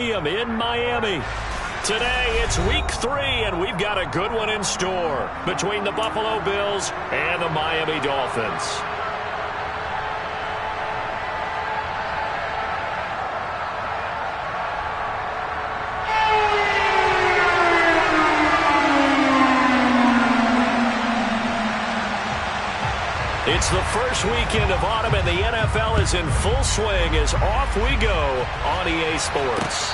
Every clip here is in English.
In Miami. Today, it's week 3, and we've got a good one in store between the Buffalo Bills and the Miami Dolphins. It's the first weekend of autumn, and the NFL is in full swing as off we go on EA Sports.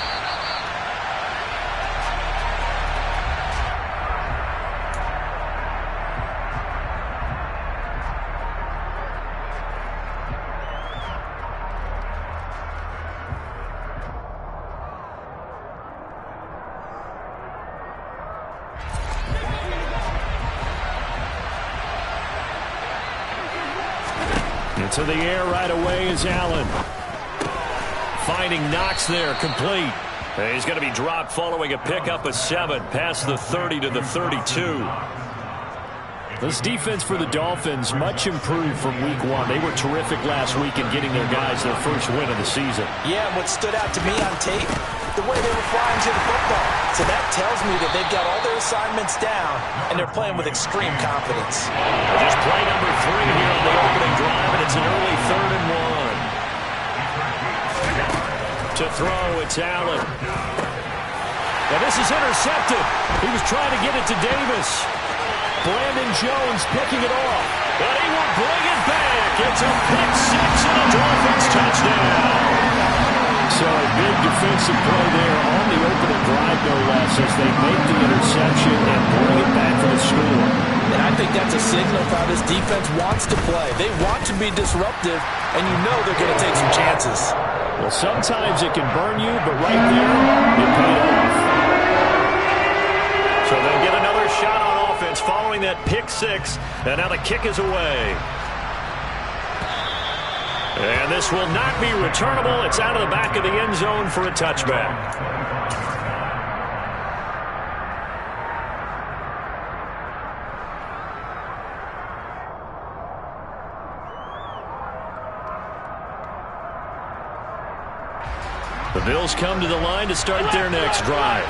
Into the air right away is Allen. Finding Knox there, complete. He's going to be dropped following a pickup of 7 past the 30 to the 32. This defense for the Dolphins much improved from week 1. They were terrific last week in getting their guys their first win of the season. Yeah, what stood out to me on tape, the way they were flying to the football. So that tells me that they've got all their assignments down, and they're playing with extreme confidence. Just play number 3 here on the opening drive, and it's an early 3rd and 1. To throw, it's Allen. And this is intercepted. He was trying to get it to Davis. Brandon Jones picking it off. But he will bring it back. It's a pick 6 and a Dolphins touchdown. So a big defensive play there on the opening drive, no less, as they make the interception and bring it back for the score. And I think that's a signal of how this defense wants to play. They want to be disruptive, and you know they're going to take some chances. Well, sometimes it can burn you, but right there, it paid off. So they'll get another shot on offense following that pick 6, and now the kick is away. And this will not be returnable. It's out of the back of the end zone for a touchback. The Bills come to the line to start their next drive.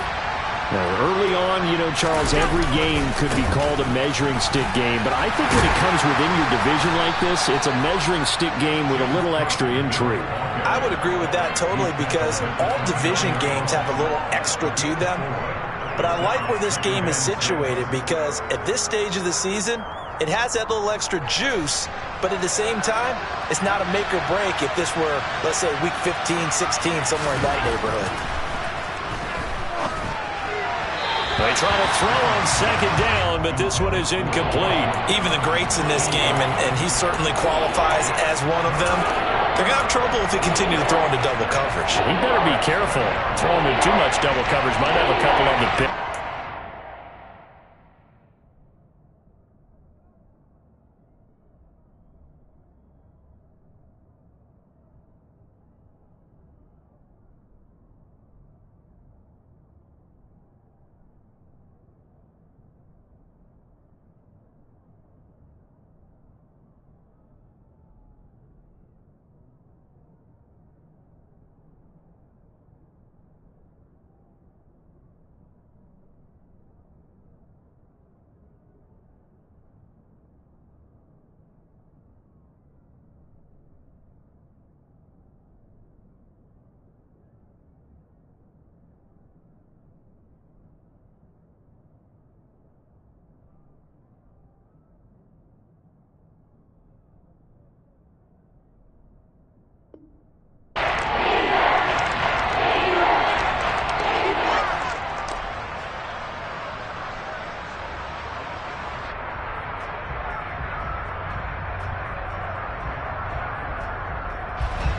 Now, early on, you know, Charles, every game could be called a measuring stick game, but I think when it comes within your division like this, it's a measuring stick game with a little extra intrigue. I would agree with that totally, because all division games have a little extra to them. But I like where this game is situated, because at this stage of the season, it has that little extra juice, but at the same time, it's not a make or break if this were, let's say, week 15, 16, somewhere in that neighborhood. They try to throw on 2nd down, but this one is incomplete. Even the greats in this game, and he certainly qualifies as one of them, they're going to have trouble if they continue to throw into double coverage. He better be careful. Throwing into too much double coverage might have a couple on the pick.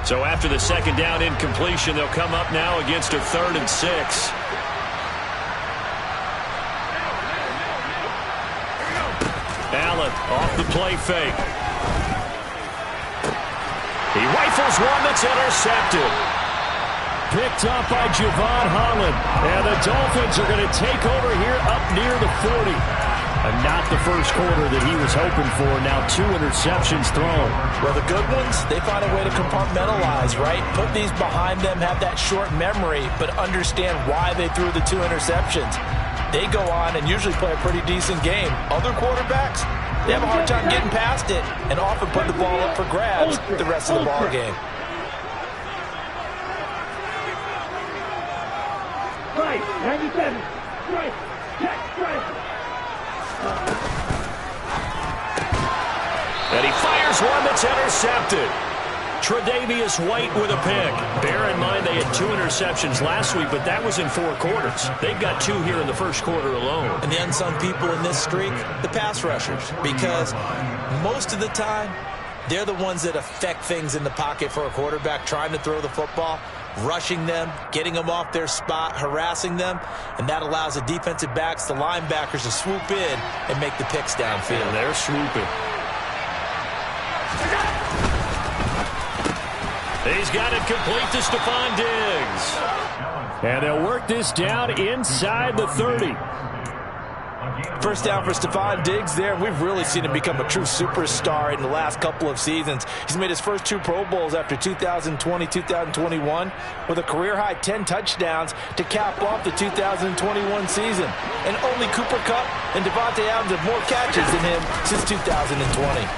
So after the 2nd down incompletion, they'll come up now against a 3rd and 6. Allen off the play fake. He rifles one that's intercepted. Picked up by Javon Holland. And the Dolphins are going to take over here up near the 40. Not the first quarter that he was hoping for. Now 2 interceptions thrown. Well, the good ones, they find a way to compartmentalize, right? Put these behind them, have that short memory, but understand why they threw the 2 interceptions. They go on and usually play a pretty decent game. Other quarterbacks, they have a hard time getting past it and often put the ball up for grabs the rest of the ball game. Right, 97. Right, check, right. And he fires one that's intercepted. Tre'Davious White with a pick. Bear in mind they had 2 interceptions last week, but that was in 4 quarters. They've got 2 here in the first quarter alone. And the unsung people in this streak, the pass rushers, because most of the time, they're the ones that affect things in the pocket for a quarterback trying to throw the football, rushing them, getting them off their spot, harassing them, and that allows the defensive backs, the linebackers to swoop in and make the picks downfield. And they're swooping. He's got it complete to Stephon Diggs. And they'll work this down inside the 30. First down for Stephon Diggs there. We've really seen him become a true superstar in the last couple of seasons. He's made his first 2 Pro Bowls after 2020, 2021 with a career-high 10 touchdowns to cap off the 2021 season. And only Cooper Kupp and Devontae Adams have more catches than him since 2020.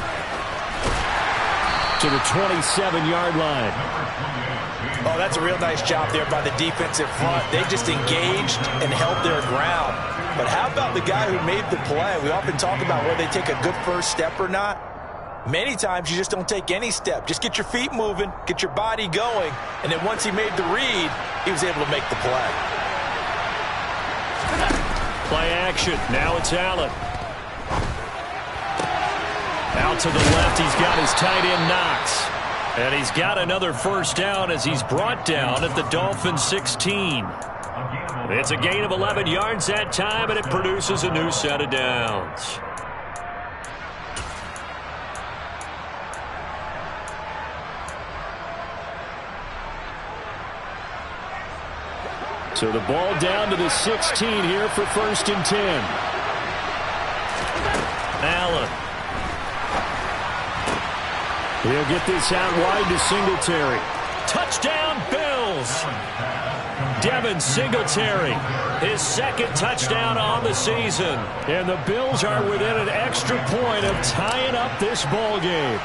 To the 27-yard line. Oh, that's a real nice job there by the defensive front. They just engaged and held their ground. But how about the guy who made the play? We often talk about whether they take a good first step or not. Many times you just don't take any step. Just get your feet moving, get your body going, and then once he made the read, he was able to make the play. Play action. Now it's Allen. Out to the left, he's got his tight end Knox. And he's got another first down as he's brought down at the Dolphins' 16. It's a gain of 11 yards that time, and it produces a new set of downs. So the ball down to the 16 here for 1st and 10. Allen. He'll get this out wide to Singletary. Touchdown, Bills! Devin Singletary, his 2nd touchdown on the season. And the Bills are within an extra point of tying up this ball game.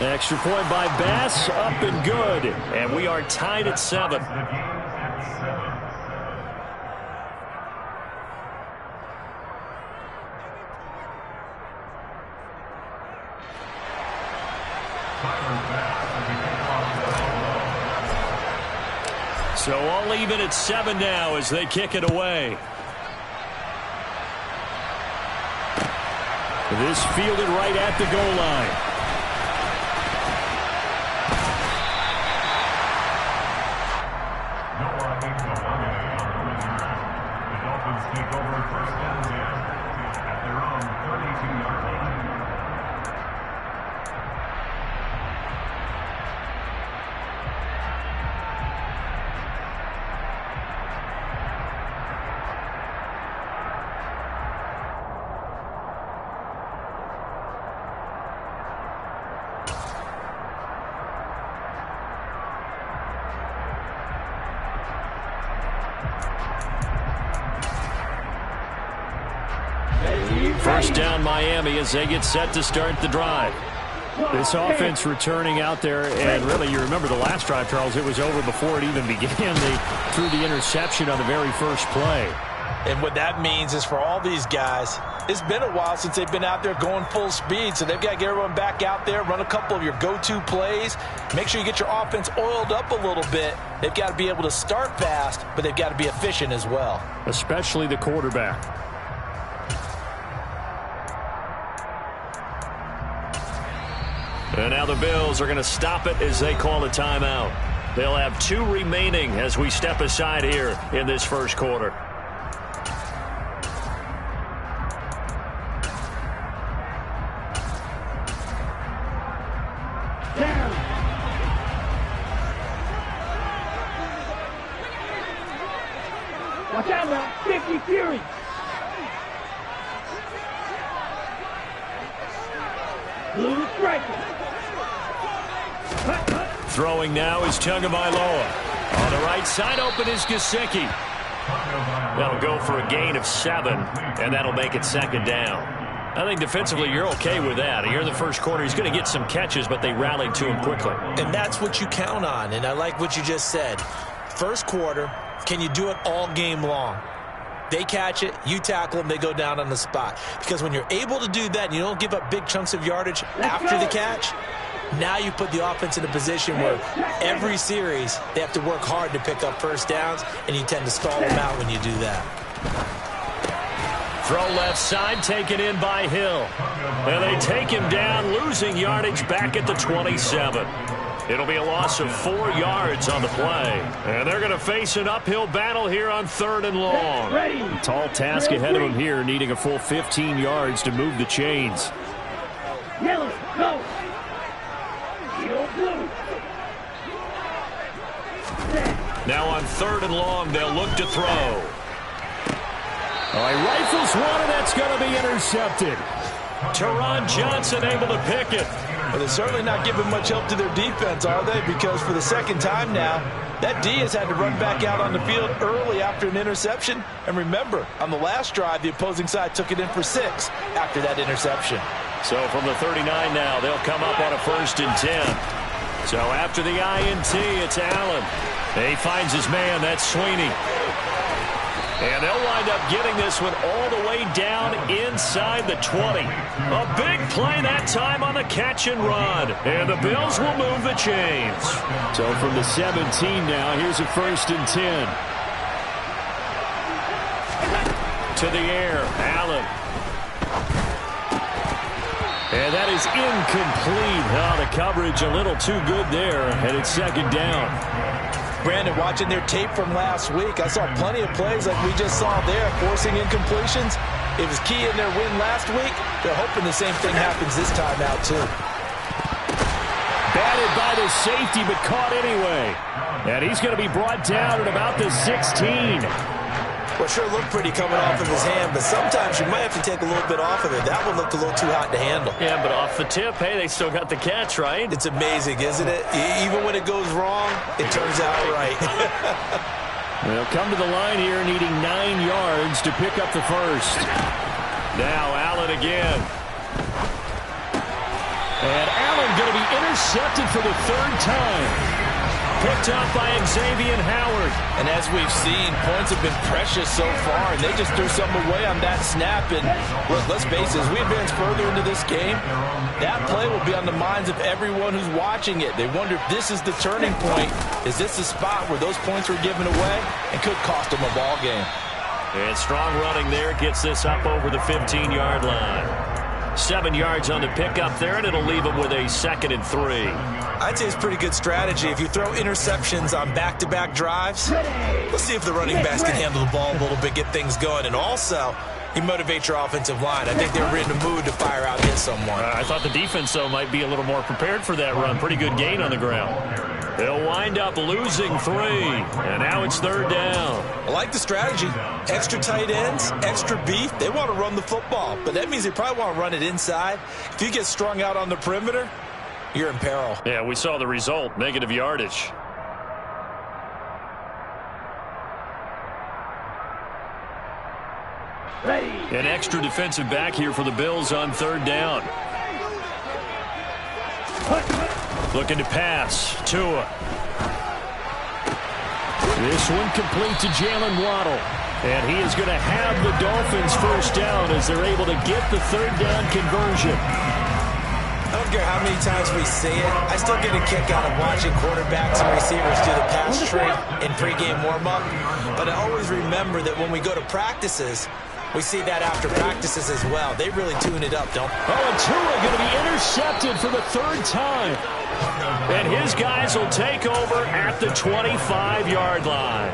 Extra point by Bass, up and good. And we are tied at 7. So all even at 7 now as they kick it away. This fielded right at the goal line. First down Miami as they get set to start the drive. This offense returning out there, and really you remember the last drive, Charles, it was over before it even began. They threw the interception on the very first play. And what that means is for all these guys, it's been a while since they've been out there going full speed, so they've got to get everyone back out there, run a couple of your go-to plays, make sure you get your offense oiled up a little bit. They've got to be able to start fast, but they've got to be efficient as well. Especially the quarterback. And now the Bills are going to stop it as they call a timeout. They'll have 2 remaining as we step aside here in this first quarter. Watch out now. 50 Fury. Blue striker. Throwing now is Tagovailoa. On the right side open is Gesicki. That'll go for a gain of 7, and that'll make it second down. I think defensively you're okay with that. Here in the first quarter, he's going to get some catches, but they rallied to him quickly. And that's what you count on, and I like what you just said. First quarter, can you do it all game long? They catch it, you tackle them, they go down on the spot. Because when you're able to do that and you don't give up big chunks of yardage after the catch, now you put the offense in a position where every series they have to work hard to pick up first downs, and you tend to stall them out when you do that. Throw left side, taken in by Hill. And they take him down, losing yardage back at the 27. It'll be a loss of 4 yards on the play. And they're going to face an uphill battle here on 3rd and long. Tall task ahead of them here, needing a full 15 yards to move the chains. Yellow, go. Yellow, blue. Now on 3rd and long, they'll look to throw. All right, rifles one, and that's going to be intercepted. Teron Johnson able to pick it. Well, they're certainly not giving much help to their defense, are they? Because for the second time now, that D has had to run back out on the field early after an interception. And remember, on the last drive, the opposing side took it in for 6 after that interception. So from the 39 now, they'll come up on a 1st and 10. So after the INT, it's Allen. He finds his man. That's Sweeney. And they'll wind up getting this one all the way down inside the 20. A big play that time on the catch and run. And the Bills will move the chains. So from the 17 now, here's a 1st and 10. To the air, Allen. And that is incomplete. Oh, the coverage a little too good there. And it's second down. Brandon, watching their tape from last week, I saw plenty of plays like we just saw there, forcing incompletions. It was key in their win last week. They're hoping the same thing happens this time out, too. Batted by the safety, but caught anyway. And he's going to be brought down at about the 16. Well, sure looked pretty coming off of his hand, but sometimes you might have to take a little bit off of it. That one looked a little too hot to handle. Yeah, but off the tip, hey, they still got the catch, right? It's amazing, isn't it? Even when it goes wrong, it turns out right. They'll come to the line here needing 9 yards to pick up the first. Now Allen again. And Allen going to be intercepted for the 3rd time. Picked up by Xavier Howard. And as we've seen, points have been precious so far, and they just threw something away on that snap. And look, let's face it, as we advance further into this game, that play will be on the minds of everyone who's watching it. They wonder if this is the turning point. Is this the spot where those points were given away and could cost them a ball game? And strong running there gets this up over the 15-yard line. 7 yards on the pickup there, and it'll leave them with a 2nd and 3. I'd say it's pretty good strategy. If you throw interceptions on back-to-back drives, let's see if the running backs can handle the ball a little bit, get things going. And also, you motivate your offensive line. I think they were in the mood to fire out hit someone. I thought the defense, though, might be a little more prepared for that run. Pretty good gain on the ground. They'll wind up losing 3, and now it's 3rd down. I like the strategy. Extra tight ends, extra beef. They want to run the football, but that means they probably want to run it inside. If you get strung out on the perimeter, you're in peril. Yeah, we saw the result, negative yardage. Ready. An extra defensive back here for the Bills on 3rd down. Looking to pass. Tua. This one complete to Jalen Waddle. And he is going to have the Dolphins first down as they're able to get the 3rd down conversion. I don't care how many times we say it, I still get a kick out of watching quarterbacks and receivers do the pass trade in pregame warm-up. But I always remember that when we go to practices, we see that after practices as well. They really tune it up, don't they? Oh, and Tua going to be intercepted for the 3rd time. And his guys will take over at the 25-yard line.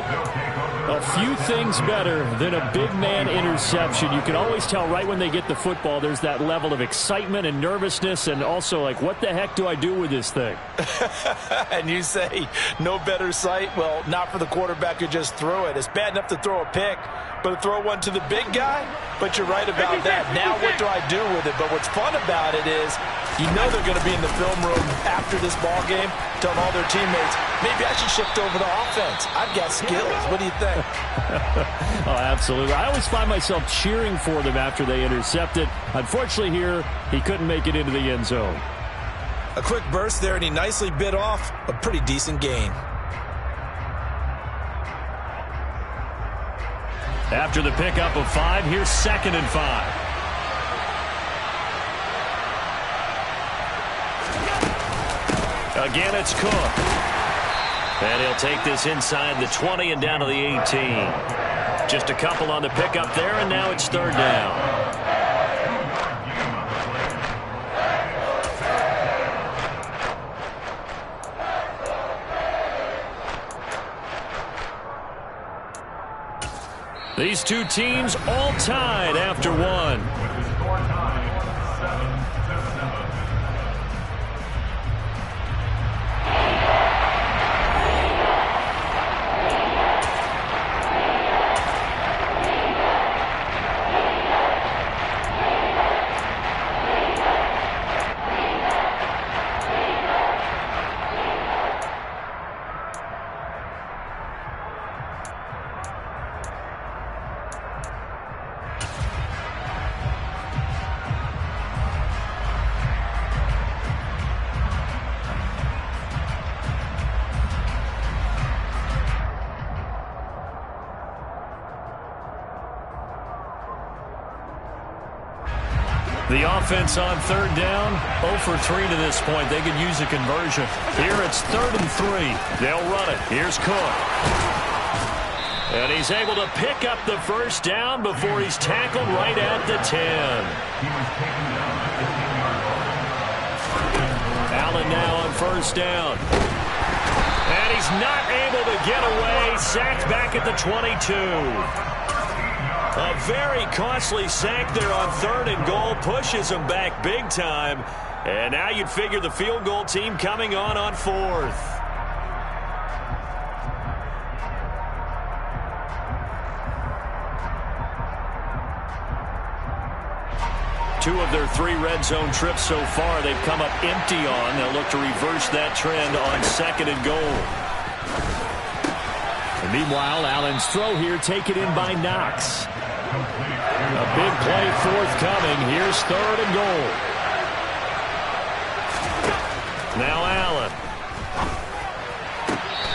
A few things better than a big man interception. You can always tell right when they get the football, there's that level of excitement and nervousness, and also like, what the heck do I do with this thing? And you say, no better sight? Well, not for the quarterback who just threw it. It's bad enough to throw a pick, but to throw one to the big guy? But you're right about that. Now what do I do with it? But what's fun about it is, you know they're going to be in the film room after this ball game, telling all their teammates, maybe I should shift over to offense. I've got skills. What do you think? Oh, absolutely. I always find myself cheering for them after they intercept it. Unfortunately here, he couldn't make it into the end zone. A quick burst there, and he nicely bit off a pretty decent gain. After the pickup of 5, here's 2nd and 5. Again, it's Cook. And he'll take this inside the 20 and down to the 18. Just a couple on the pickup there, and now it's 3rd down. These two teams all tied after one. The offense on 3rd down, 0 for 3 to this point. They could use a conversion. Here it's 3rd and 3. They'll run it. Here's Cook. And he's able to pick up the 1st down before he's tackled right at the 10. Allen now on 1st down. And he's not able to get away. Sacked back at the 22. A very costly sack there on 3rd and goal. Pushes him back big time. And now you'd figure the field goal team coming on 4th. Two of their 3 red zone trips so far they've come up empty on. They'll look to reverse that trend on 2nd and goal. And meanwhile, Allen's throw here taken in by Knox. A big play forthcoming. Here's 3rd and goal. Now Allen.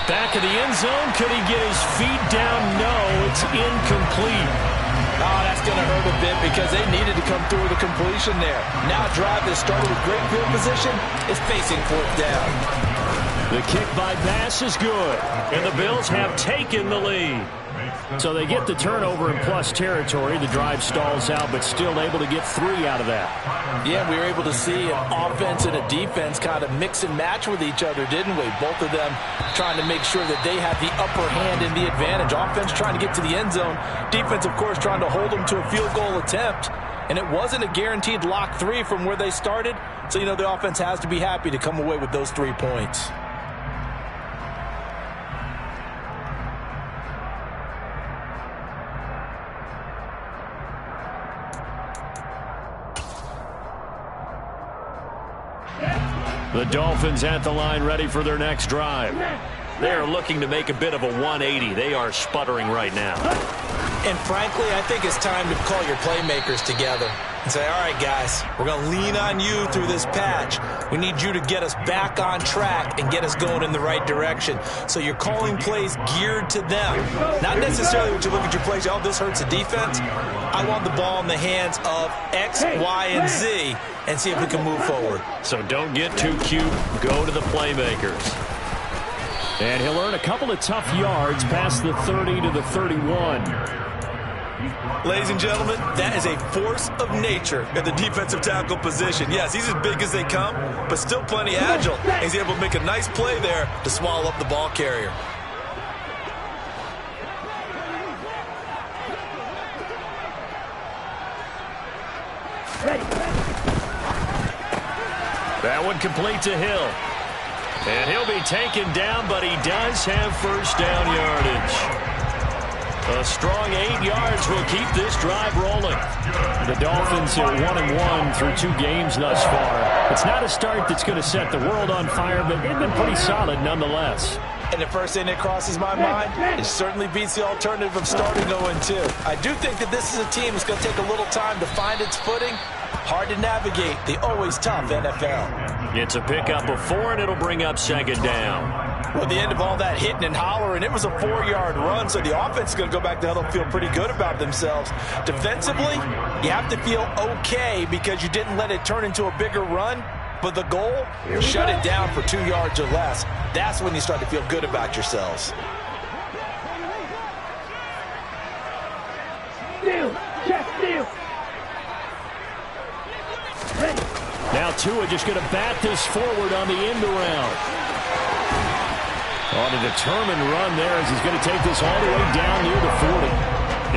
Back of the end zone. Could he get his feet down? No, it's incomplete. Oh, that's going to hurt a bit because they needed to come through with a completion there. Now a drive that started with great field position is facing 4th down. The kick by Bass is good, and the Bills have taken the lead. So they get the turnover in plus territory. The drive stalls out, but still able to get 3 out of that. Yeah, we were able to see an offense and a defense kind of mix and match with each other, didn't we? Both of them trying to make sure that they had the upper hand and the advantage. Offense trying to get to the end zone. Defense, of course, trying to hold them to a field goal attempt. And it wasn't a guaranteed lock 3 from where they started. So, you know, the offense has to be happy to come away with those 3 points. The Dolphins at the line ready for their next drive. They are looking to make a bit of a 180. They are sputtering right now. And frankly, I think it's time to call your playmakers together and say, all right, guys, we're going to lean on you through this patch. We need you to get us back on track and get us going in the right direction. So you're calling plays geared to them. Not necessarily when you look at your plays, oh, this hurts the defense. I want the ball in the hands of X, Y, and Z and see if we can move forward. So don't get too cute. Go to the playmakers. And he'll earn a couple of tough yards past the 30 to the 31. Ladies and gentlemen, that is a force of nature at the defensive tackle position. Yes, he's as big as they come, but still plenty agile. He's able to make a nice play there to swallow up the ball carrier. That one complete to Hill. And he'll be taken down, but he does have first down yardage. A strong 8 yards will keep this drive rolling. The Dolphins are 1-1 through 2 games thus far. It's not a start that's going to set the world on fire, but they've been pretty solid nonetheless. And the first thing that crosses my mind, it certainly beats the alternative of starting 0-2. I do think that this is a team that's going to take a little time to find its footing. Hard to navigate the always tough NFL. It's a pickup of 4, and it'll bring up second down. Well, at the end of all that hitting and hollering, it was a 4-yard run, so the offense is going to go back to huddle and feel pretty good about themselves. Defensively, you have to feel okay because you didn't let it turn into a bigger run. But the goal, shut it down for 2 yards or less. That's when you start to feel good about yourselves. Steal. Check steal. Now Tua just going to bat this forward on the end around. On a determined run there as he's going to take this all the way down near the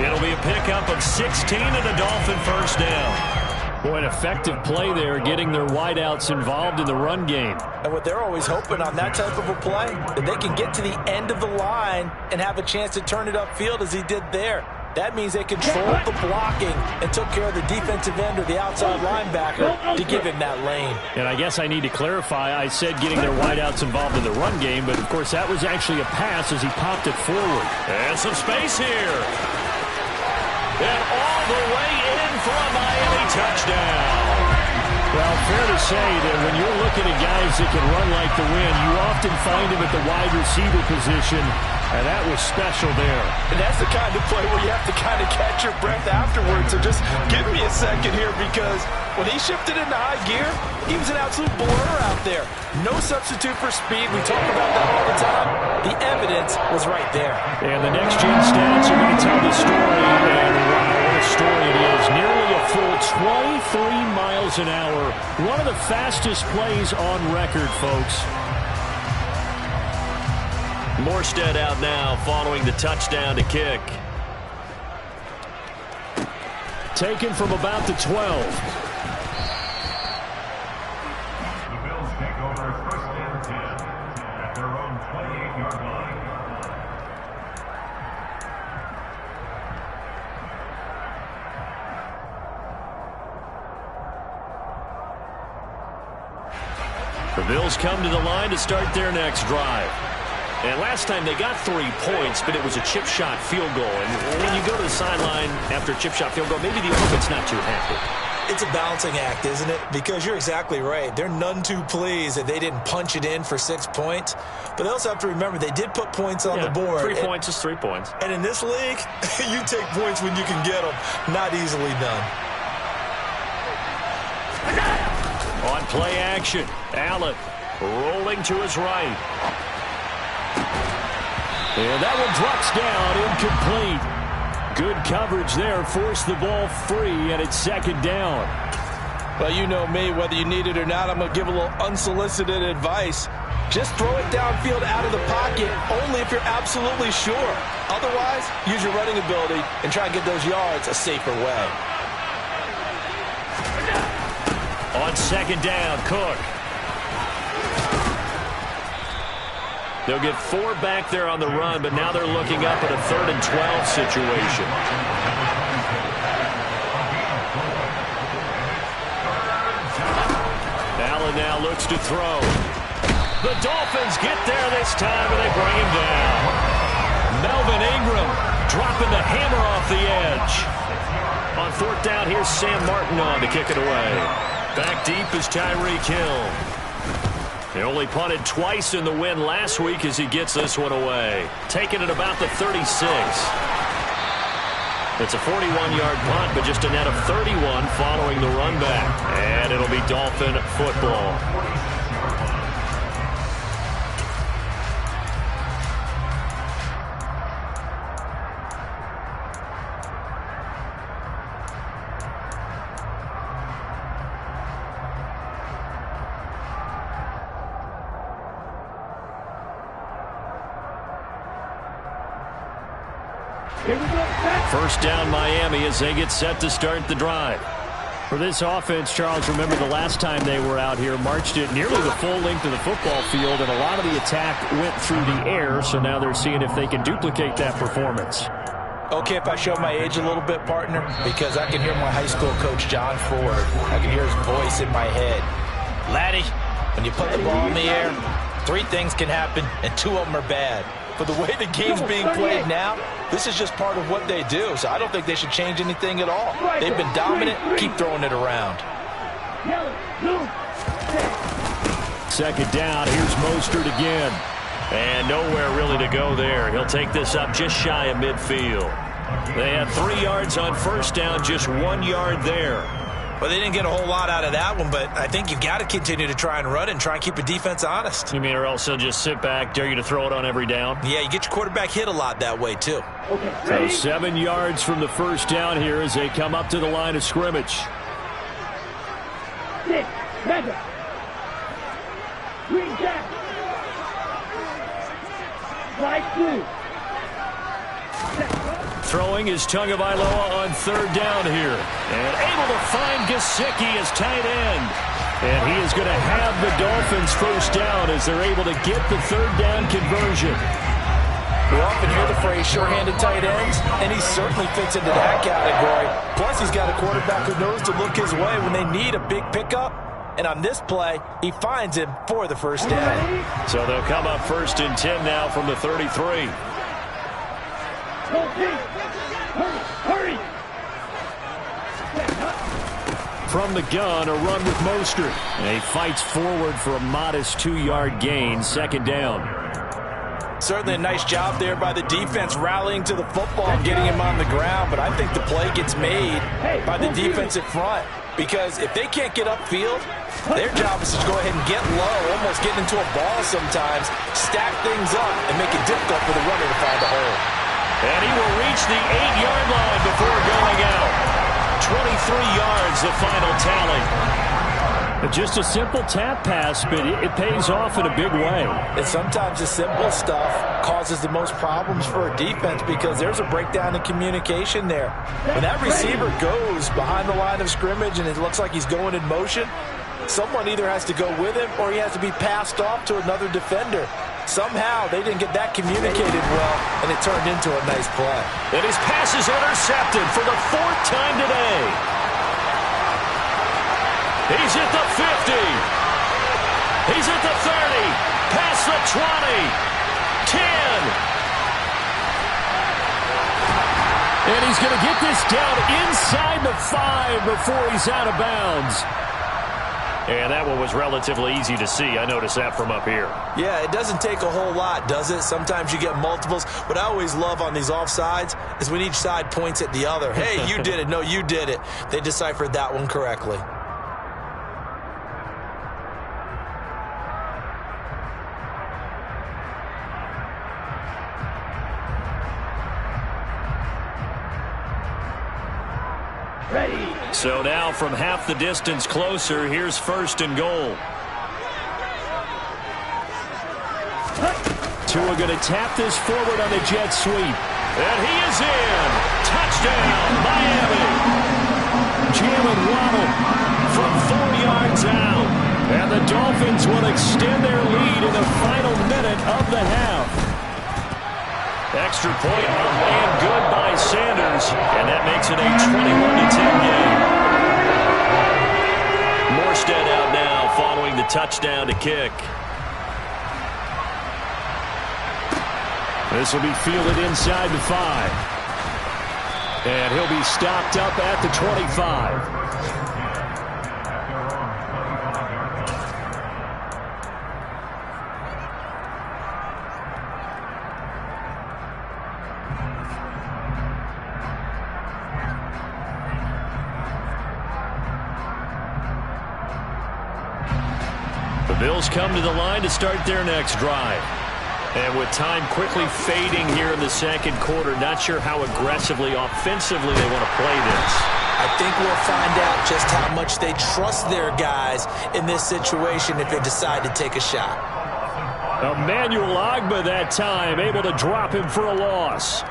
40. It'll be a pickup of 16 and a Dolphin first down. Boy, an effective play there, getting their wideouts involved in the run game. And what they're always hoping on that type of a play, that they can get to the end of the line and have a chance to turn it upfield as he did there. That means they controlled the blocking and took care of the defensive end or the outside linebacker to give him that lane. And I guess I need to clarify, I said getting their wideouts involved in the run game, but of course that was actually a pass as he popped it forward. And some space here. And all the way in for a Miami touchdown. Well, fair to say that when you're looking at guys that can run like the wind, you often find them at the wide receiver position, and that was special there. And that's the kind of play where you have to kind of catch your breath afterwards. So just give me a second here, because when he shifted into high gear, he was an absolute blur out there. No substitute for speed. We talk about that all the time. The evidence was right there. And the next-gen stats are going to tell the story, and wow, what a story it is. Nearly a full 23 miles an hour. One of the fastest plays on record, folks. Morstead out now following the touchdown to kick. Taken from about the 12. The Bills take over first and 10 at their own 28-yard line. The Bills come to the line to start their next drive. And last time they got 3 points, but it was a chip shot field goal. And when you go to the sideline after a chip shot field goal, maybe the offense not too happy. It's a balancing act, isn't it? Because you're exactly right. They're none too pleased that they didn't punch it in for 6 points. But they also have to remember they did put points on the board. 3 points is 3 points. And in this league, you take points when you can get them. Not easily done. On play action, Allen rolling to his right. And that one drops down, incomplete. Good coverage there, forced the ball free, and it's second down. Well, you know me, whether you need it or not, I'm going to give a little unsolicited advice. Just throw it downfield out of the pocket, only if you're absolutely sure. Otherwise, use your running ability and try and get those yards a safer way. On second down, Cook. They'll get 4 back there on the run, but now they're looking up at a 3rd and 12 situation. Allen now looks to throw. The Dolphins get there this time, and they bring him down. Melvin Ingram dropping the hammer off the edge. On 4th down, here's Sam Martin on to kick it away. Back deep is Tyreek Hill. He only punted twice in the win last week as he gets this one away. Taking it about the 36. It's a 41-yard punt, but just a net of 31 following the run back. And it'll be Dolphin football. First down Miami as they get set to start the drive. For this offense, Charles, remember the last time they were out here, marched it nearly the full length of the football field, and a lot of the attack went through the air, so now they're seeing if they can duplicate that performance. Okay, if I show my age a little bit, partner, because I can hear my high school coach, John Ford. I can hear his voice in my head. Laddie, when you put the ball in the air, 3 things can happen, and 2 of them are bad. But the way the game's being played now, this is just part of what they do. So I don't think they should change anything at all. They've been dominant. Keep throwing it around. Second down. Here's Mostert again. And nowhere really to go there. He'll take this up just shy of midfield. They had 3 yards on first down, just 1 yard there. Well, they didn't get a whole lot out of that one, but I think you've got to continue to try and run and try and keep the defense honest. You mean, or else they'll just sit back, dare you to throw it on every down? Yeah, you get your quarterback hit a lot that way, too. So 7 yards from the first down here as they come up to the line of scrimmage. 6, 7. Green jack. Slide 2. Throwing is Tagovailoa on third down here. And able to find Gesicki as tight end. And he is going to have the Dolphins first down as they're able to get the third down conversion. We often hear the phrase short-handed tight ends, and he certainly fits into that category. Plus, he's got a quarterback who knows to look his way when they need a big pickup. And on this play, he finds him for the first down. So they'll come up 1st and 10 now from the 33. Hurry! From the gun, a run with Mostert. And he fights forward for a modest 2-yard gain, second down. Certainly a nice job there by the defense rallying to the football and getting him on the ground, but I think the play gets made by the defensive front because if they can't get upfield, their job is to go ahead and get low, almost getting into a ball sometimes, stack things up, and make it difficult for the runner to find a hole. And he will reach the 8-yard line before going out. 23 yards, the final tally. Just a simple tap pass, but it pays off in a big way. And sometimes the simple stuff causes the most problems for a defense because there's a breakdown in communication there. When that receiver goes behind the line of scrimmage and it looks like he's going in motion, someone either has to go with him or he has to be passed off to another defender. Somehow they didn't get that communicated well, and it turned into a nice play. And his pass is intercepted for the 4th time today. He's at the 50. He's at the 30. Past the 20. 10. And he's going to get this down inside the 5 before he's out of bounds. And that one was relatively easy to see. I noticed that from up here. Yeah, it doesn't take a whole lot, does it? Sometimes you get multiples. What I always love on these offsides is when each side points at the other. Hey, you did it. No, you did it. They deciphered that one correctly. Ready. So now from half the distance closer, here's 1st and goal. Tua going to tap this forward on the jet sweep. And he is in. Touchdown, Miami. Jalen Waddle from 4 yards out. And the Dolphins will extend their lead in the final minute of the half. Extra point and good by Sanders. And that makes it a 21-10 game. Morstead out now following the touchdown to kick. This will be fielded inside the 5. And he'll be stopped up at the 25. The Bills come to the line to start their next drive. And with time quickly fading here in the second quarter, not sure how aggressively, offensively they want to play this. I think we'll find out just how much they trust their guys in this situation if they decide to take a shot. Emmanuel Ogbah that time, able to drop him for a loss.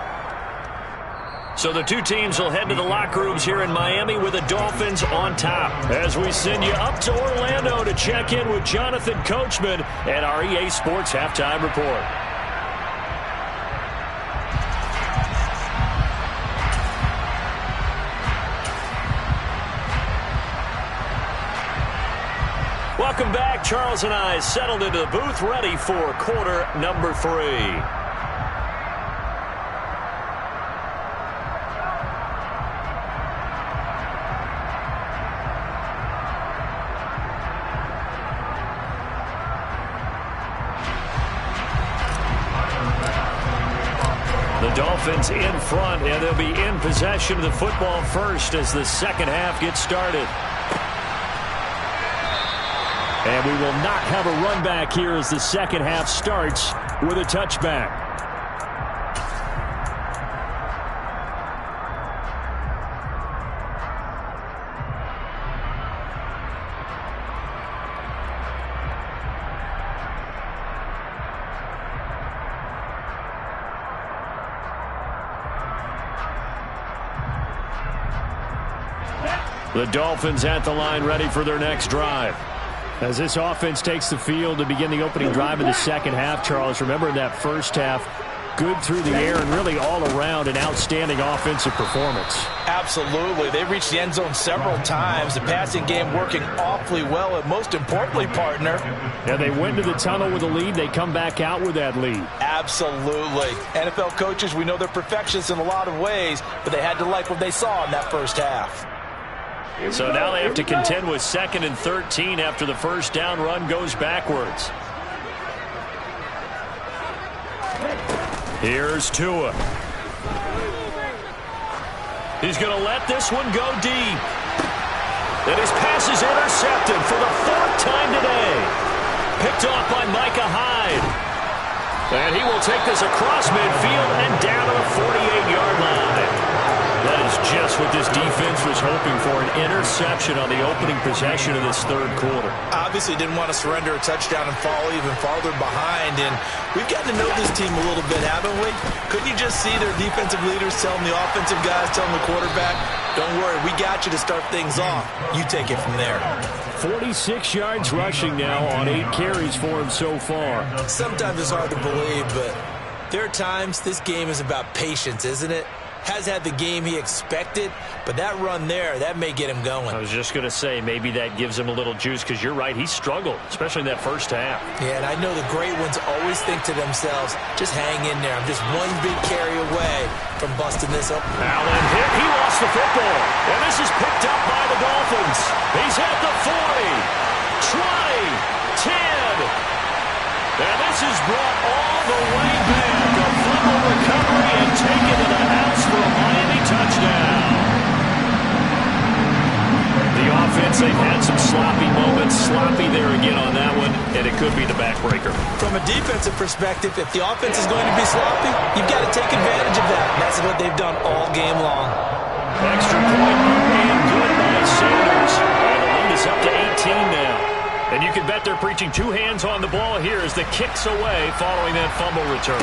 So the two teams will head to the locker rooms here in Miami with the Dolphins on top. As we send you up to Orlando to check in with Jonathan Coachman at our EA Sports Halftime Report. Welcome back. Charles and I settled into the booth, ready for quarter number 3. The Dolphins in front, and they'll be in possession of the football first as the second half gets started. And we will not have a run back here as the second half starts with a touchback. The Dolphins at the line, ready for their next drive. As this offense takes the field to begin the opening drive of the second half, Charles, remember that first half, good through the air and really all around an outstanding offensive performance. Absolutely. They reached the end zone several times. The passing game working awfully well, and most importantly, partner. Yeah, they went to the tunnel with a lead. They come back out with that lead. Absolutely. NFL coaches, we know they're perfectionists in a lot of ways, but they had to like what they saw in that first half. So now they have to contend with 2nd and 13 after the first down run goes backwards. Here's Tua. He's going to let this one go deep. And his pass is intercepted for the 4th time today. Picked off by Micah Hyde. And he will take this across midfield and down to the 48-yard line. That is just what this defense was hoping for, an interception on the opening possession of this third quarter. Obviously didn't want to surrender a touchdown and fall even farther behind, and we've gotten to know this team a little bit, haven't we? Couldn't you just see their defensive leaders telling the offensive guys, telling the quarterback, don't worry, we got you to start things off. You take it from there. 46 yards rushing now on 8 carries for him so far. Sometimes it's hard to believe, but there are times this game is about patience, isn't it? Has had the game he expected, but that run there, that may get him going. I was just going to say, maybe that gives him a little juice, because you're right, he struggled, especially in that first half. Yeah, and I know the great ones always think to themselves, just hang in there. I'm just one big carry away from busting this up. Allen hit, he lost the football, and this is picked up by the Dolphins. He's at the 40, 20, 10. And this is brought all the way back. A fumble recovery and taken to the house for a Miami touchdown. The offense, they've had some sloppy moments. Sloppy there again on that one, and it could be the backbreaker. From a defensive perspective, if the offense is going to be sloppy, you've got to take advantage of that. And that's what they've done all game long. Extra point and good by Sanders. And the lead is up to 18 now. And you can bet they're preaching 2 hands on the ball here as the kick's away following that fumble return.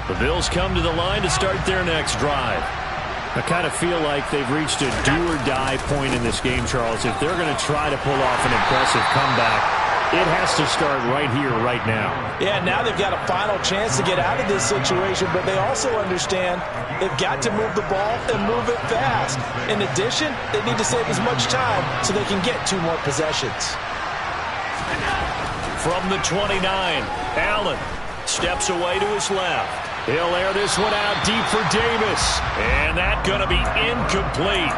The Bills come to the line to start their next drive. I kind of feel like they've reached a do-or-die point in this game, Charles. If they're going to try to pull off an impressive comeback, it has to start right here, right now. Yeah, now they've got a final chance to get out of this situation, but they also understand they've got to move the ball and move it fast. In addition, they need to save as much time so they can get 2 more possessions. From the 29, Allen steps away to his left. He'll air this one out deep for Davis. And that's going to be incomplete.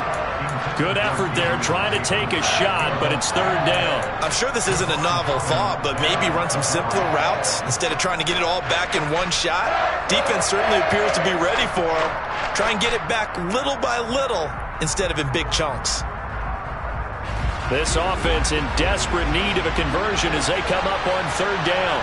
Good effort there trying to take a shot, but it's 3rd down. I'm sure this isn't a novel thought, but maybe run some simpler routes instead of trying to get it all back in one shot. Defense certainly appears to be ready for him. Try and get it back little by little instead of in big chunks. This offense in desperate need of a conversion as they come up on 3rd down.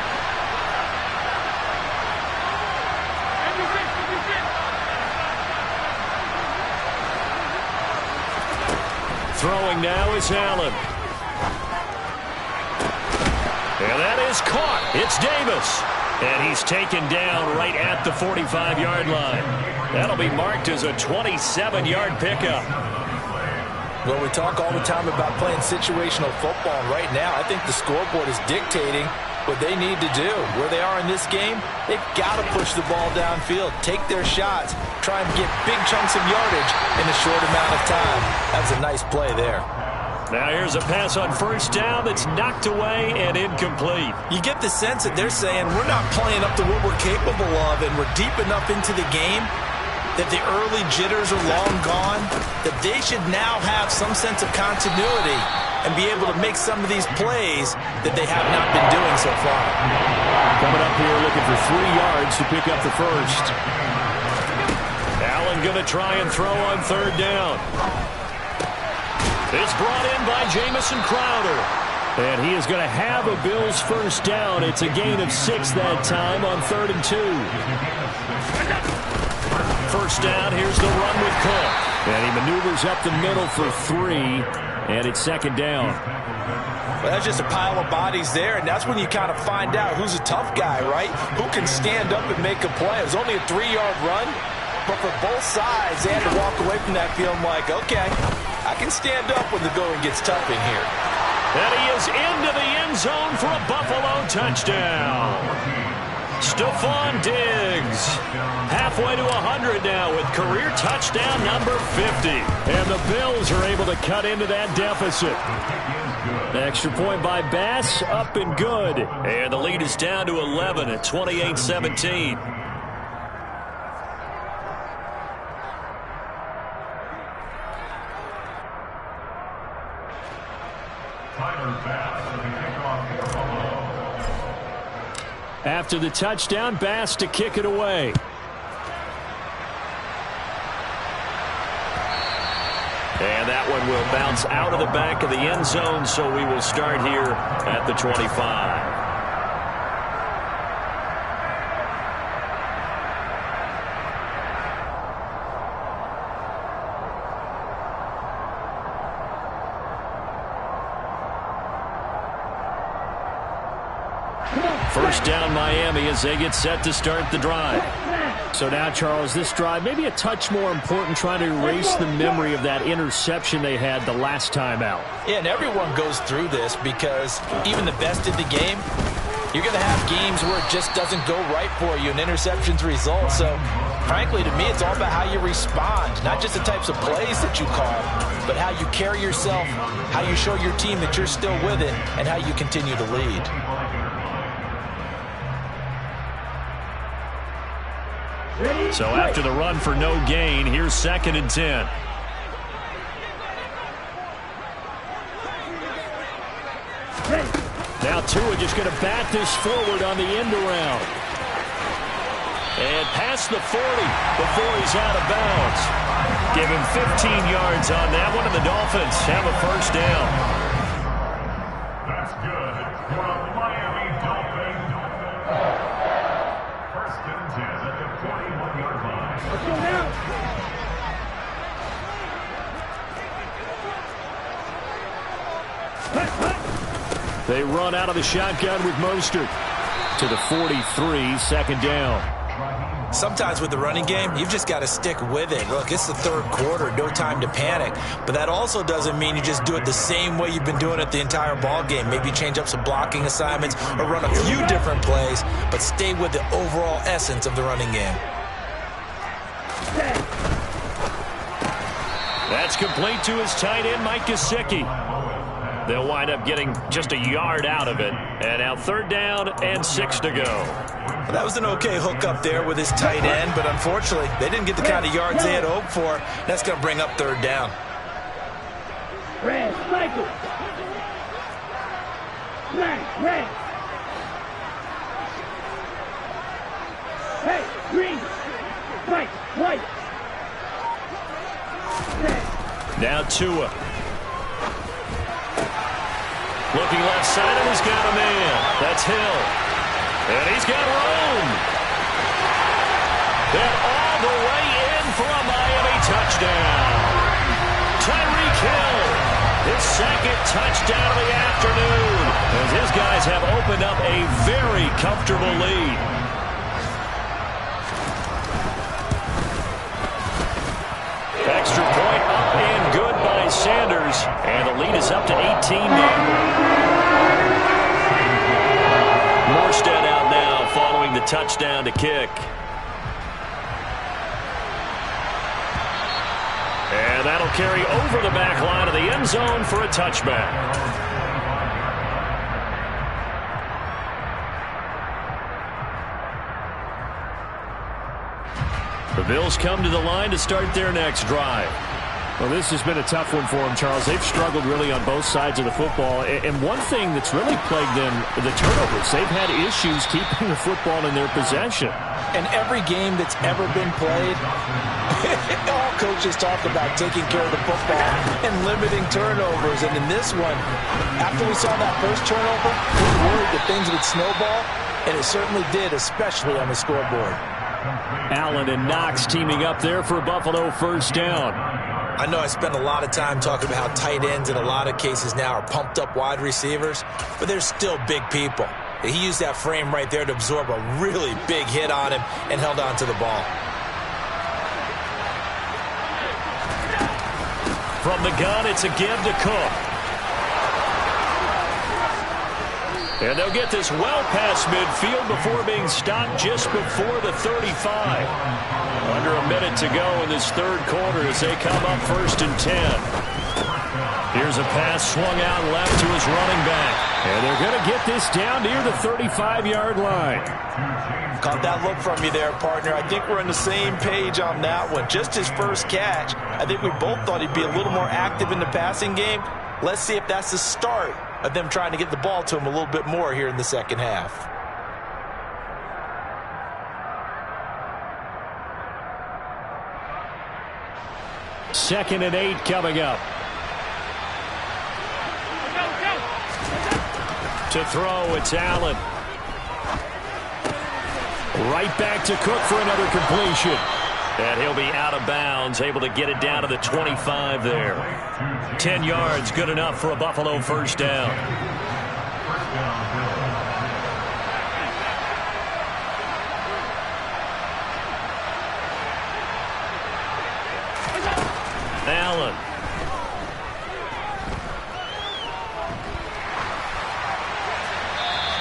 Throwing now is Allen. And that is caught. It's Davis. And he's taken down right at the 45-yard line. That'll be marked as a 27-yard pickup. Well, we talk all the time about playing situational football. Right now, I think the scoreboard is dictating what they need to do. Where they are in this game, they've got to push the ball downfield, take their shots, try and get big chunks of yardage in a short amount of time. That's a nice play there. Now here's a pass on first down that's knocked away and incomplete. You get the sense that they're saying we're not playing up to what we're capable of, and we're deep enough into the game that the early jitters are long gone, that they should now have some sense of continuity and be able to make some of these plays that they have not been doing so far. Coming up here looking for 3 yards to pick up the first. Allen going to try and throw on third down. It's brought in by Jamison Crowder. And he is going to have a Bills first down. It's a gain of 6 that time on 3rd and 2. First down, here's the run with Cook. And he maneuvers up the middle for 3, and it's 2nd down. Well, that's just a pile of bodies there, and that's when you kind of find out who's a tough guy, right? Who can stand up and make a play. It was only a 3-yard run, but for both sides, they had to walk away from that feeling like, okay, I can stand up when the going gets tough in here. And he is into the end zone for a Buffalo touchdown. Stephon Diggs, halfway to 100 now with career touchdown number 50. And the Bills are able to cut into that deficit. Extra point by Bass, up and good. And the lead is down to 11 at 28-17. After the touchdown, Bass to kick it away. And that one will bounce out of the back of the end zone, so we will start here at the 25. First down Miami as they get set to start the drive. So now, Charles, this drive maybe a touch more important, trying to erase the memory of that interception they had the last time out. Yeah, and everyone goes through this because even the best in the game, you're going to have games where it just doesn't go right for you and interceptions result. So, frankly, to me, it's all about how you respond, not just the types of plays that you call, but how you carry yourself, how you show your team that you're still with it, and how you continue to lead. So after the run for no gain, here's 2nd and 10. Now Tua just going to bat this forward on the end around. And past the 40 before he's out of bounds. Give him 15 yards on that one, and the Dolphins have a first down. That's good for a Miami Dolphins. First and 10 at the 41-yard line. Let's go now. They run out of the shotgun with Mostert to the 43, 2nd down. Sometimes with the running game, you've just got to stick with it. Look, it's the 3rd quarter, no time to panic. But that also doesn't mean you just do it the same way you've been doing it the entire ball game. Maybe change up some blocking assignments or run a few different plays, but stay with the overall essence of the running game. That's complete to his tight end, Mike Gesicki. They'll wind up getting just a yard out of it. And now 3rd down and 6 to go. Well, that was an okay hook up there with his tight end, but unfortunately, they didn't get the kind of yards they had hoped for. That's going to bring up 3rd down. Red, Michael. Black, red. Hey, green. White, white. Red. Now Tua. Looking left side, and he's got a man. That's Hill. And he's got Rome. Then all the way in for a Miami touchdown. Tyreek Hill second touchdown of the afternoon, as his guys have opened up a very comfortable lead. Extra point up and good by Sanders, and the lead is up to 18 now. Morstead out now following the touchdown to kick. And that'll carry over the back line of the end zone for a touchback. The Bills come to the line to start their next drive. Well, this has been a tough one for them, Charles. They've struggled really on both sides of the football. And one thing that's really plagued them, the turnovers. They've had issues keeping the football in their possession. In every game that's ever been played, all coaches talk about taking care of the football and limiting turnovers. And in this one, after we saw that first turnover, we were worried that things would snowball, and it certainly did, especially on the scoreboard. Allen and Knox teaming up there for a Buffalo first down. I know I spend a lot of time talking about how tight ends in a lot of cases now are pumped up wide receivers, but they're still big people. He used that frame right there to absorb a really big hit on him and held on to the ball. From the gun, it's a give to Cook. And they'll get this well past midfield before being stopped just before the 35. Under a minute to go in this third quarter as they come up 1st and 10. Here's a pass swung out left to his running back. And they're going to get this down near the 35-yard line. Caught that look from you there, partner. I think we're on the same page on that one. Just his first catch. I think we both thought he'd be a little more active in the passing game. Let's see if that's the start of them trying to get the ball to him a little bit more here in the second half. Second and 8 coming up. To throw, it's Allen. Right back to Cook for another completion. And he'll be out of bounds, able to get it down to the 25 there. 10 yards, good enough for a Buffalo first down. Allen.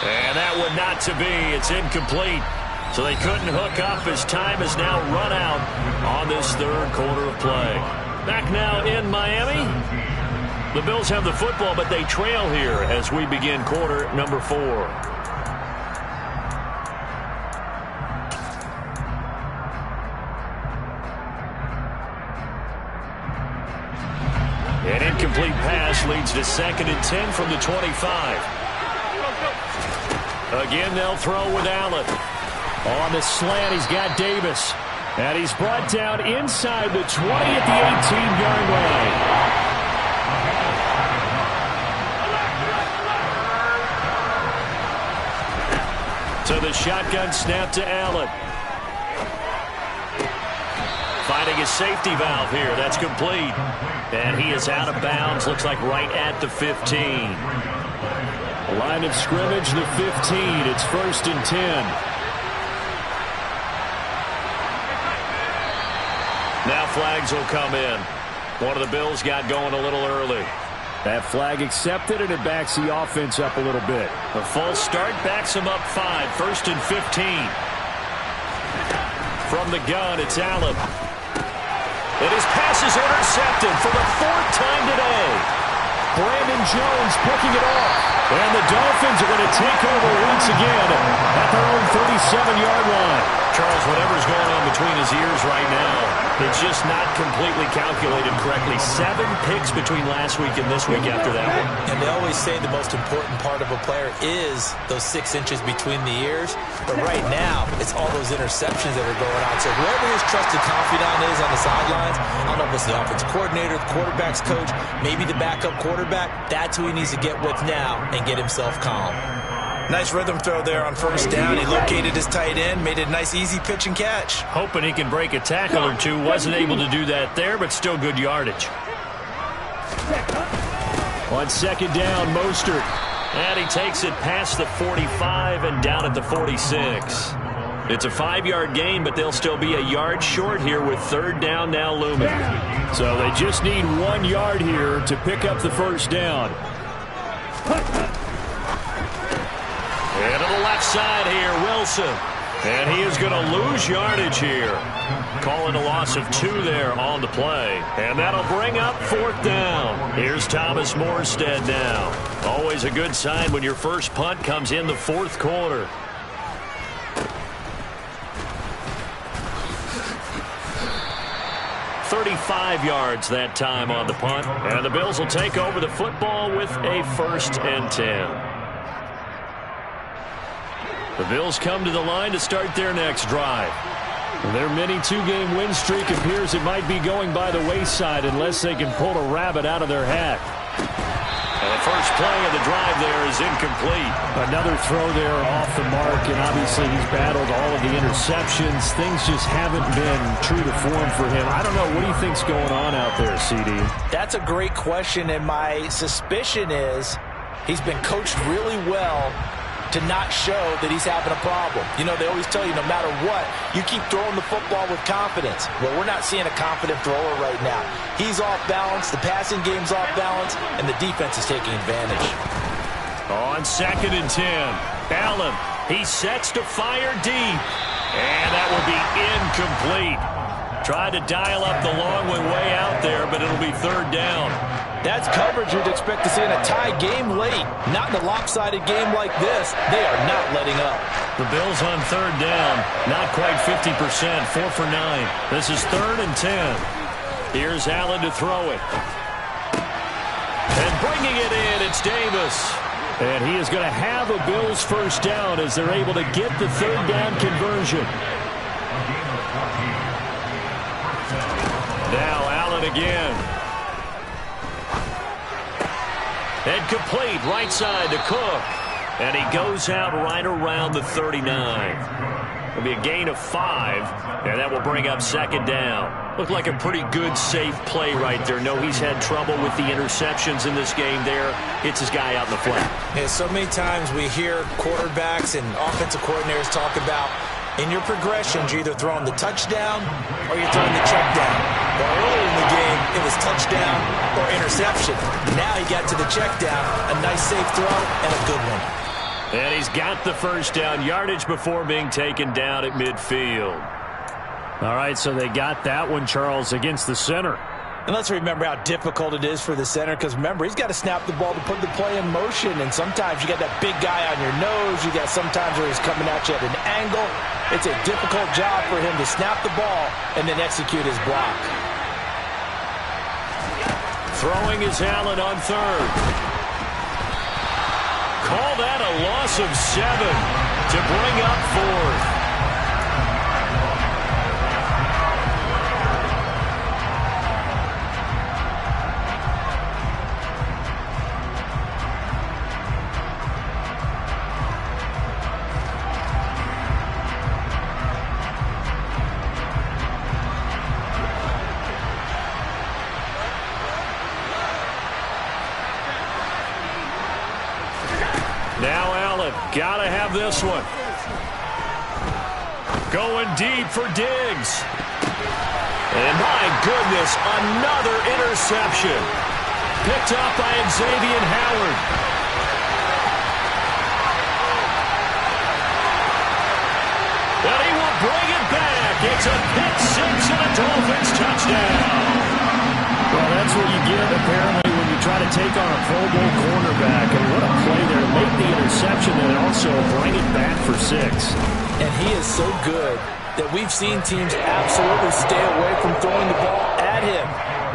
And that one not to be. It's incomplete. So they couldn't hook up as time has now run out on this third quarter of play. Back now in Miami. The Bills have the football, but they trail here as we begin quarter number 4. An incomplete pass leads to 2nd and 10 from the 25. Again, they'll throw with Allen. On the slant, he's got Davis. And he's brought down inside the 20 at the 18-yard line. To the shotgun snap to Allen. Finding his safety valve here. That's complete. And he is out of bounds. Looks like right at the 15. Line of scrimmage, the 15. It's 1st and 10. Now flags will come in. One of the Bills got going a little early. That flag accepted, and it backs the offense up a little bit. The false start backs him up 5. 1st and 15. From the gun, it's Allen. And his pass is intercepted for the 4th time today. Brandon Jones picking it off. And the Dolphins are going to take over once again at their own 37-yard line. Charles, whatever's going on between his ears right now, it's just not completely calculated correctly. 7 picks between last week and this week after that one. And they always say the most important part of a player is those 6 inches between the ears. But right now, it's all those interceptions that are going on. So whoever his trusted confidant is on the sidelines, I don't know if it's the offensive coordinator, the quarterback's coach, maybe the backup quarterback, that's who he needs to get with now and get himself calm. Nice rhythm throw there on 1st down. He located his tight end, made it a nice, easy pitch and catch. Hoping he can break a tackle or two. Wasn't able to do that there, but still good yardage. On second down, Mostert. And he takes it past the 45 and down at the 46. It's a 5-yard gain, but they'll still be a yard short here with third down now looming. So they just need 1 yard here to pick up the first down. And to the left side here, Wilson. And he is going to lose yardage here. Calling a loss of 2 there on the play. And that'll bring up fourth down. Here's Thomas Morstead now. Always a good sign when your first punt comes in the fourth quarter. "35 yards that time on the punt. And the Bills will take over the football with a 1st and 10. The Bills come to the line to start their next drive. Their mini 2-game win streak appears it might be going by the wayside unless they can pull a rabbit out of their hat. And the first play of the drive there is incomplete. Another throw there off the mark, and obviously he's battled all of the interceptions. Things just haven't been true to form for him. I don't know. What do you think's going on out there, CD? That's a great question, and my suspicion is he's been coached really well to not show that he's having a problem. You know, they always tell you no matter what, you keep throwing the football with confidence. Well, we're not seeing a confident thrower right now. He's off balance, the passing game's off balance, and the defense is taking advantage. On 2nd and 10, Allen, he sets to fire deep, and that will be incomplete. Tried to dial up the long one way out there, but it'll be third down. That's coverage you'd expect to see in a tie game late. Not in a lopsided game like this. They are not letting up. The Bills on third down, not quite 50%, 4 for 9. This is 3rd and 10. Here's Allen to throw it. And bringing it in, it's Davis. And he is going to have a Bills first down as they're able to get the third down conversion. Now Allen again. And complete right side to Cook. And he goes out right around the 39. It'll be a gain of 5. And that will bring up second down. Looked like a pretty good, safe play right there. No, he's had trouble with the interceptions in this game there. Hits his guy out in the flat. Yeah, so many times we hear quarterbacks and offensive coordinators talk about in your progressions, you're either throwing the touchdown or you're throwing the check down. Well, earlier in the game, it was touchdown or interception. Now he got to the check down, a nice safe throw, and a good one. And he's got the first down, yardage before being taken down at midfield. All right, so they got that one, Charles, against the center. And let's remember how difficult it is for the center, because remember, he's got to snap the ball to put the play in motion, and sometimes you got that big guy on your nose. You got sometimes where he's coming at you at an angle. It's a difficult job for him to snap the ball and then execute his block. Throwing is Allen on third. Call that a loss of 7 to bring up fourth. Now Allen, gotta have this one. Going deep for Diggs. And my goodness, another interception. Picked up by Xavier Howard. And he will bring it back. It's a pick 6 and a Dolphins touchdown. Well, that's what you get, apparently, when you try to take on a Pro Bowl cornerback. And what a play there. Make the interception and also bring it back for 6. And he is so good that we've seen teams absolutely stay away from throwing the ball at him.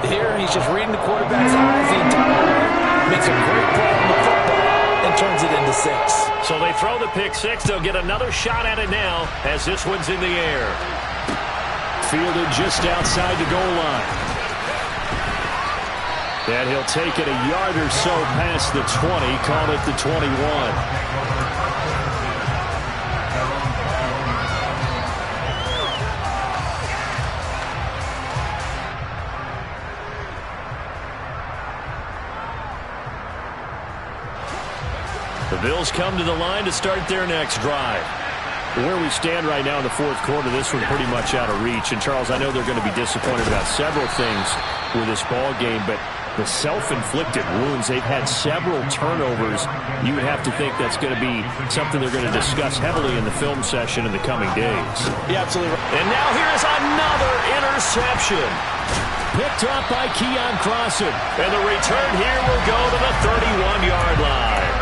Here, he's just reading the quarterback's eyes the entire way, makes a great play on the football, and turns it into 6. So they throw the pick 6. They'll get another shot at it now as this one's in the air. Fielded just outside the goal line. And he'll take it a yard or so past the 20, call it the 21. Bills come to the line to start their next drive. Where we stand right now in the fourth quarter, this one pretty much out of reach. And, Charles, I know they're going to be disappointed about several things with this ball game, but the self-inflicted wounds, they've had several turnovers. You would have to think that's going to be something they're going to discuss heavily in the film session in the coming days. Yeah, absolutely. And now here's another interception. Picked up by Keon Crossan. And the return here will go to the 31-yard line.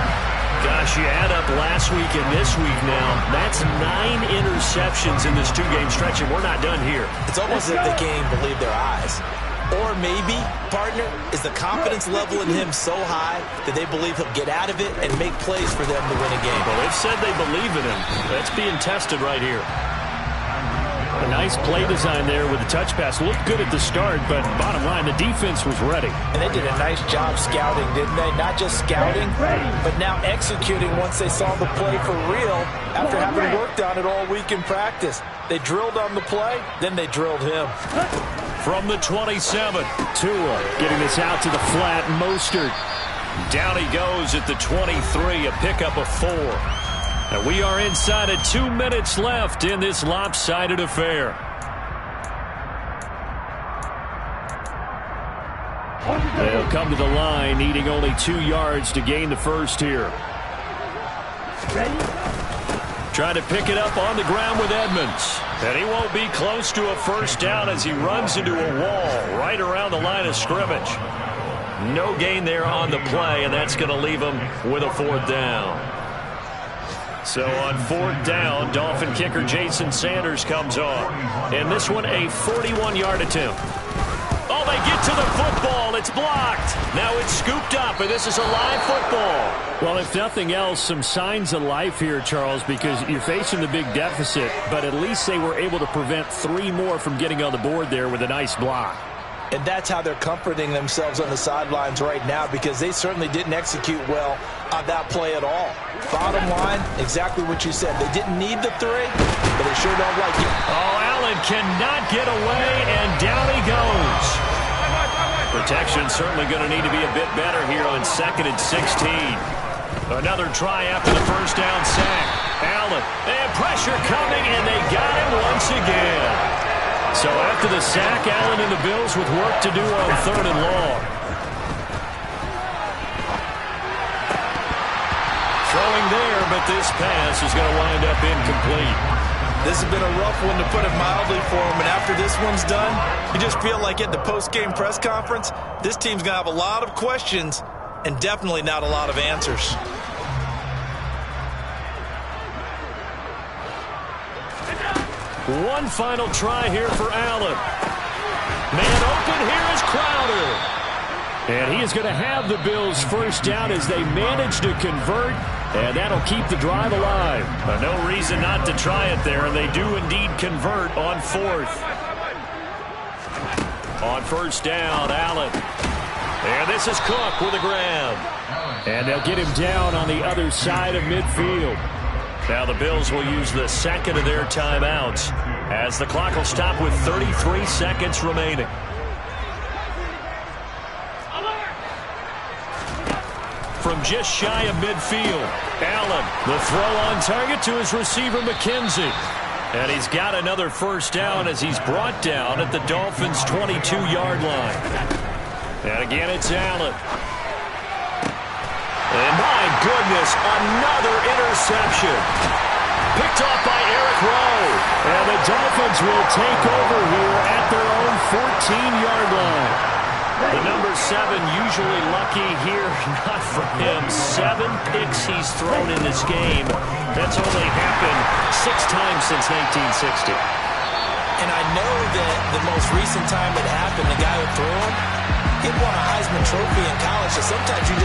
Gosh, you add up last week and this week now. That's 9 interceptions in this two-game stretch, and we're not done here. It's almost as if they can't even believe their eyes. Or maybe, partner, is the confidence level in him so high that they believe he'll get out of it and make plays for them to win a game. Well, they've said they believe in him. That's being tested right here. A nice play design there with the touch pass. Looked good at the start, but bottom line, the defense was ready. And they did a nice job scouting, didn't they? Not just scouting, but now executing once they saw the play for real after having worked on it all week in practice. They drilled on the play, then they drilled him. From the 27, Tua getting this out to the flat. Mostert. down he goes at the 23, a pickup of 4. And we are inside of 2 minutes left in this lopsided affair. They'll come to the line, needing only 2 yards to gain the first here. Trying to pick it up on the ground with Edmonds. And he won't be close to a first down as he runs into a wall right around the line of scrimmage. No gain there on the play, and that's going to leave him with a 4th down. So on 4th down, Dolphin kicker Jason Sanders comes on. And this one a 41-yard attempt. Oh, they get to the football. It's blocked. Now it's scooped up, and this is a live football. Well, if nothing else, some signs of life here, Charles, because you're facing the big deficit, but at least they were able to prevent 3 more from getting on the board there with a nice block. And that's how they're comforting themselves on the sidelines right now, because they certainly didn't execute well on that play at all. Bottom line, exactly what you said. They didn't need the 3, but they sure don't like it. Oh, Allen cannot get away, and down he goes. Protection certainly going to need to be a bit better here on 2nd and 16. Another try after the first down sack. Allen, and pressure coming, and they got him once again. So after the sack, Allen and the Bills with work to do on 3rd and long. Throwing there, but this pass is going to wind up incomplete. This has been a rough one, to put it mildly, for him. And after this one's done, you just feel like at the post-game press conference, this team's going to have a lot of questions and definitely not a lot of answers. One final try here for Allen. Man open, here is Crowder. And he is going to have the Bills first down as they manage to convert, and that'll keep the drive alive. No reason not to try it there, and they do indeed convert on 4th. On first down, Allen. And this is Cook with a grab. And they'll get him down on the other side of midfield. Now the Bills will use the 2nd of their timeouts as the clock will stop with 33 seconds remaining. From just shy of midfield, Allen, the throw on target to his receiver McKenzie. And he's got another first down as he's brought down at the Dolphins' 22-yard line. And again, it's Allen. And my goodness, another interception. Picked off by Eric Rowe. And the Dolphins will take over here at their own 14-yard line. The number 7 usually lucky here, not for him. 7 picks he's thrown in this game. That's only happened 6 times since 1960. And I know that the most recent time it happened, the guy who threw him, he won a Heisman Trophy in college, so sometimes you just